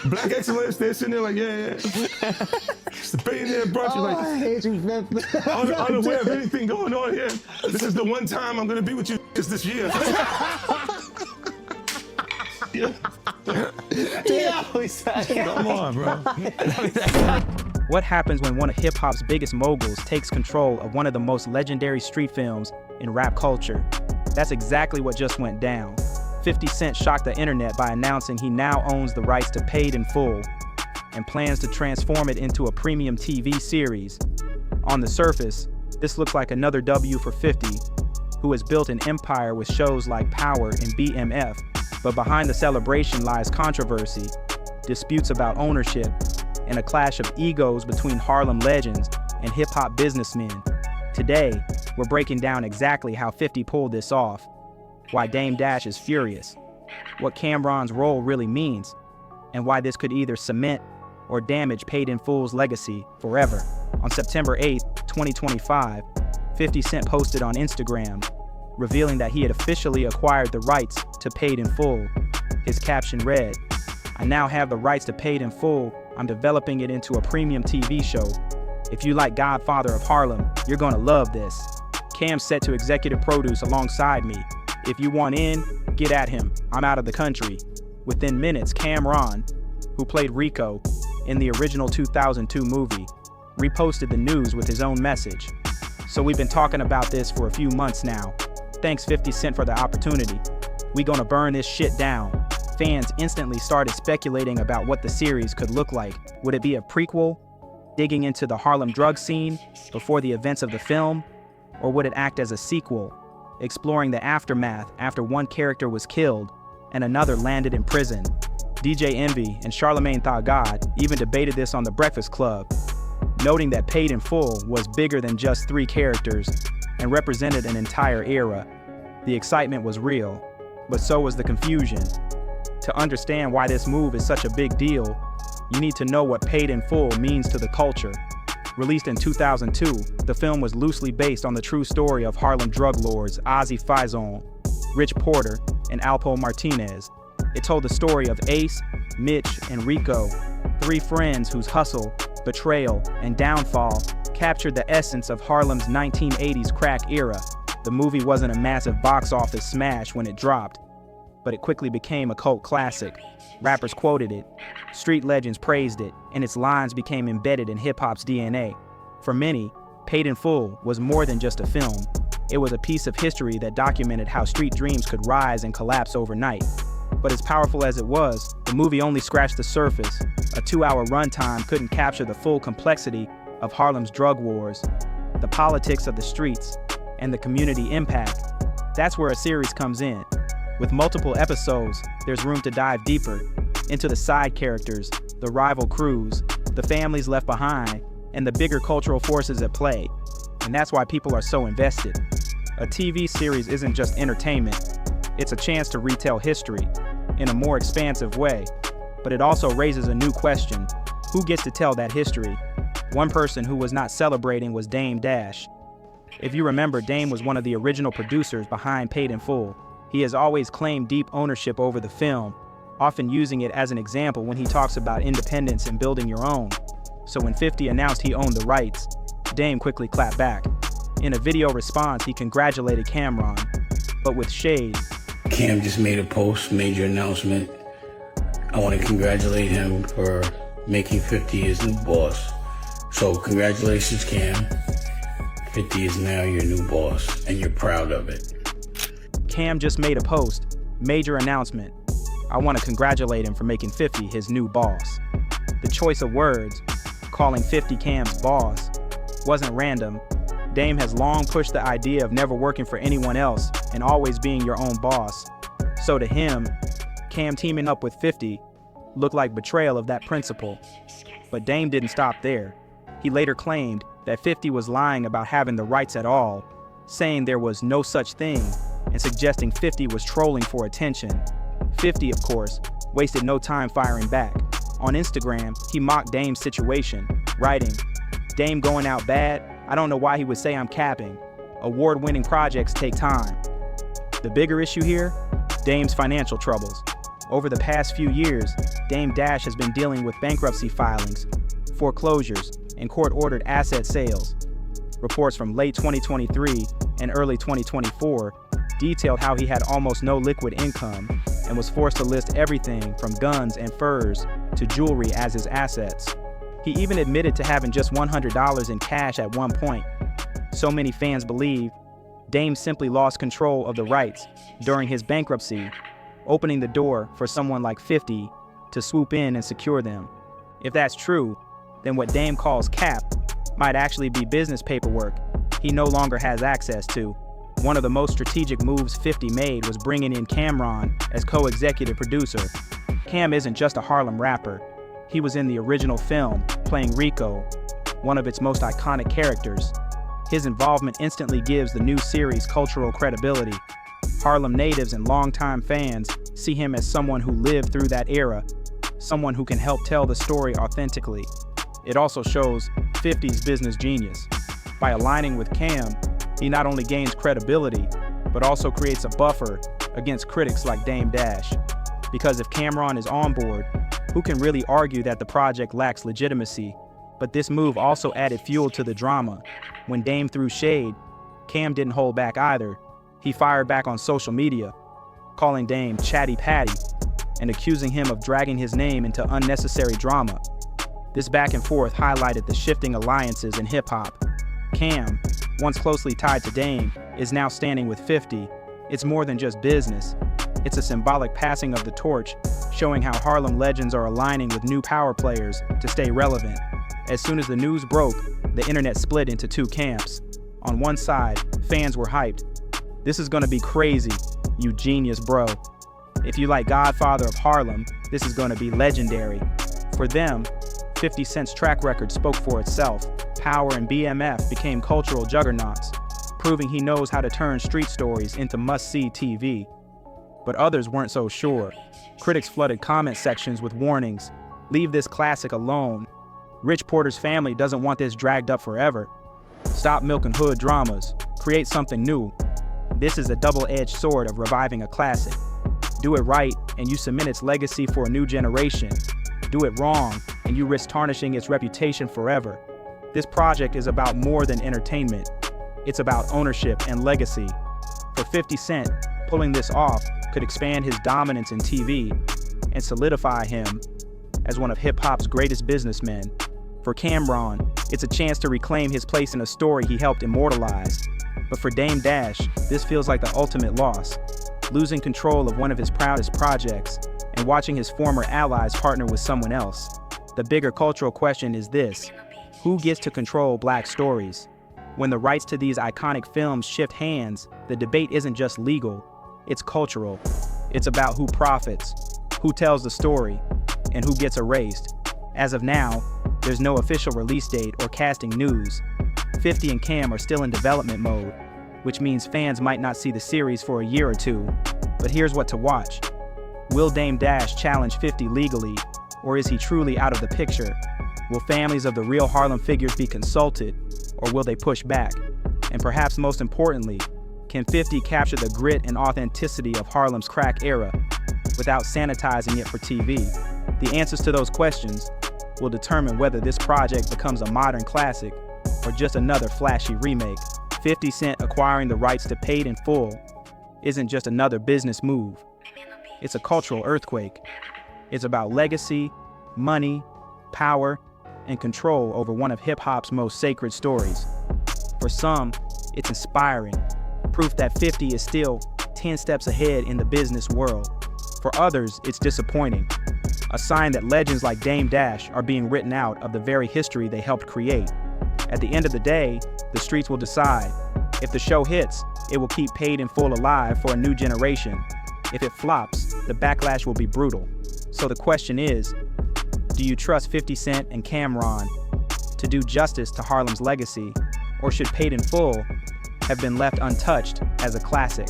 Black excellence, they're sitting there like, yeah. It's the billionaire brunch. Oh, Like, I hate you, Fifth. unaware of anything going on here. This is the one time I'm gonna be with you this year. Yeah. Come on, bro. What happens when one of hip-hop's biggest moguls takes control of one of the most legendary street films in rap culture? That's exactly what just went down. 50 Cent shocked the internet by announcing he now owns the rights to Paid in Full and plans to transform it into a premium TV series. On the surface, this looks like another W for 50, who has built an empire with shows like Power and BMF, but behind the celebration lies controversy, disputes about ownership, and a clash of egos between Harlem legends and hip-hop businessmen. Today, we're breaking down exactly how 50 pulled this off, why Dame Dash is furious, what Cam'ron's role really means, and why this could either cement or damage Paid in Full's legacy forever. On September 8, 2025, 50 Cent posted on Instagram, revealing that he had officially acquired the rights to Paid in Full. His caption read, "I now have the rights to Paid in Full. I'm developing it into a premium TV show. If you like Godfather of Harlem, you're gonna love this. Cam's set to executive produce alongside me. If you want in, get at him. I'm out of the country." Within minutes, Cam'ron, who played Rico in the original 2002 movie, reposted the news with his own message. "So we've been talking about this for a few months now. Thanks 50 Cent for the opportunity. We gonna burn this shit down." Fans instantly started speculating about what the series could look like. Would it be a prequel, digging into the Harlem drug scene before the events of the film? Or would it act as a sequel, exploring the aftermath after one character was killed and another landed in prison? DJ Envy and Charlamagne Tha God even debated this on The Breakfast Club, noting that Paid in Full was bigger than just 3 characters and represented an entire era. The excitement was real, but so was the confusion. To understand why this move is such a big deal, you need to know what Paid in Full means to the culture. Released in 2002, the film was loosely based on the true story of Harlem drug lords Ozzie Faison, Rich Porter, and Alpo Martinez. It told the story of Ace, Mitch, and Rico, 3 friends whose hustle, betrayal, and downfall captured the essence of Harlem's 1980s crack era. The movie wasn't a massive box office smash when it dropped, but it quickly became a cult classic. Rappers quoted it, street legends praised it, and its lines became embedded in hip-hop's DNA. For many, Paid in Full was more than just a film. It was a piece of history that documented how street dreams could rise and collapse overnight. But as powerful as it was, the movie only scratched the surface. A 2-hour runtime couldn't capture the full complexity of Harlem's drug wars, the politics of the streets, and the community impact. That's where a series comes in. With multiple episodes, there's room to dive deeper into the side characters, the rival crews, the families left behind, and the bigger cultural forces at play. And that's why people are so invested. A TV series isn't just entertainment, it's a chance to retell history in a more expansive way. But it also raises a new question: who gets to tell that history? One person who was not celebrating was Dame Dash. If you remember, Dame was one of the original producers behind Paid in Full. He has always claimed deep ownership over the film, often using it as an example when he talks about independence and building your own. So when 50 announced he owned the rights, Dame quickly clapped back. In a video response, he congratulated Cam'ron, but with shade. Cam just made a post, major announcement. I want to congratulate him for making 50 his new boss. So congratulations, Cam. 50 is now your new boss, and you're proud of it. Cam just made a post, major announcement. I want to congratulate him for making 50 his new boss. The choice of words, calling 50 Cam's boss, wasn't random. Dame has long pushed the idea of never working for anyone else and always being your own boss. So to him, Cam teaming up with 50 looked like betrayal of that principle. But Dame didn't stop there. He later claimed that 50 was lying about having the rights at all, saying there was no such thing, and suggesting 50 was trolling for attention. 50, of course, wasted no time firing back. On Instagram, he mocked Dame's situation, writing, "Dame going out bad? I don't know why he would say I'm capping. Award-winning projects take time." The bigger issue here? Dame's financial troubles. Over the past few years, Dame Dash has been dealing with bankruptcy filings, foreclosures, and court-ordered asset sales. Reports from late 2023 and early 2024 detailed how he had almost no liquid income and was forced to list everything from guns and furs to jewelry as his assets. He even admitted to having just $100 in cash at one point. So many fans believe Dame simply lost control of the rights during his bankruptcy, opening the door for someone like 50 to swoop in and secure them. If that's true, then what Dame calls cap might actually be business paperwork he no longer has access to. One of the most strategic moves 50 made was bringing in Cam'ron as co-executive producer. Cam isn't just a Harlem rapper. He was in the original film, playing Rico, one of its most iconic characters. His involvement instantly gives the new series cultural credibility. Harlem natives and longtime fans see him as someone who lived through that era, someone who can help tell the story authentically. It also shows 50's business genius. By aligning with Cam, he not only gains credibility, but also creates a buffer against critics like Dame Dash. Because if Cam'ron is on board, who can really argue that the project lacks legitimacy? But this move also added fuel to the drama. When Dame threw shade, Cam didn't hold back either. He fired back on social media, calling Dame Chatty Patty and accusing him of dragging his name into unnecessary drama. This back and forth highlighted the shifting alliances in hip-hop. Cam, once closely tied to Dame, is now standing with 50. It's more than just business. It's a symbolic passing of the torch, showing how Harlem legends are aligning with new power players to stay relevant. As soon as the news broke, the internet split into two camps. On one side, fans were hyped. This is gonna be crazy, you genius bro. If you like Godfather of Harlem, this is gonna be legendary. For them, 50 Cent's track record spoke for itself. Power and BMF became cultural juggernauts, proving he knows how to turn street stories into must-see TV. But others weren't so sure. Critics flooded comment sections with warnings. Leave this classic alone. Rich Porter's family doesn't want this dragged up forever. Stop milking hood dramas. Create something new. This is a double-edged sword of reviving a classic. Do it right, and you cement its legacy for a new generation. Do it wrong, and you risk tarnishing its reputation forever. This project is about more than entertainment. It's about ownership and legacy. For 50 Cent, pulling this off could expand his dominance in TV and solidify him as one of hip-hop's greatest businessmen. For Cam'ron, it's a chance to reclaim his place in a story he helped immortalize. But for Dame Dash, this feels like the ultimate loss. Losing control of one of his proudest projects and watching his former allies partner with someone else. The bigger cultural question is this: who gets to control Black stories? When the rights to these iconic films shift hands, the debate isn't just legal, it's cultural. It's about who profits, who tells the story, and who gets erased. As of now, there's no official release date or casting news. 50 and Cam are still in development mode, which means fans might not see the series for a year or two. But here's what to watch. Will Dame Dash challenge 50 legally, or is he truly out of the picture? Will families of the real Harlem figures be consulted, or will they push back? And perhaps most importantly, can 50 capture the grit and authenticity of Harlem's crack era without sanitizing it for TV? The answers to those questions will determine whether this project becomes a modern classic or just another flashy remake. 50 Cent acquiring the rights to Paid in Full isn't just another business move. It's a cultural earthquake. It's about legacy, money, power, and control over one of hip-hop's most sacred stories. For some, it's inspiring, proof that 50 is still 10 steps ahead in the business world. For others, it's disappointing, a sign that legends like Dame Dash are being written out of the very history they helped create. At the end of the day, the streets will decide. If the show hits, it will keep Paid in Full alive for a new generation. If it flops, the backlash will be brutal. So the question is, do you trust 50 Cent and Cam'ron to do justice to Harlem's legacy, or should Paid in Full have been left untouched as a classic?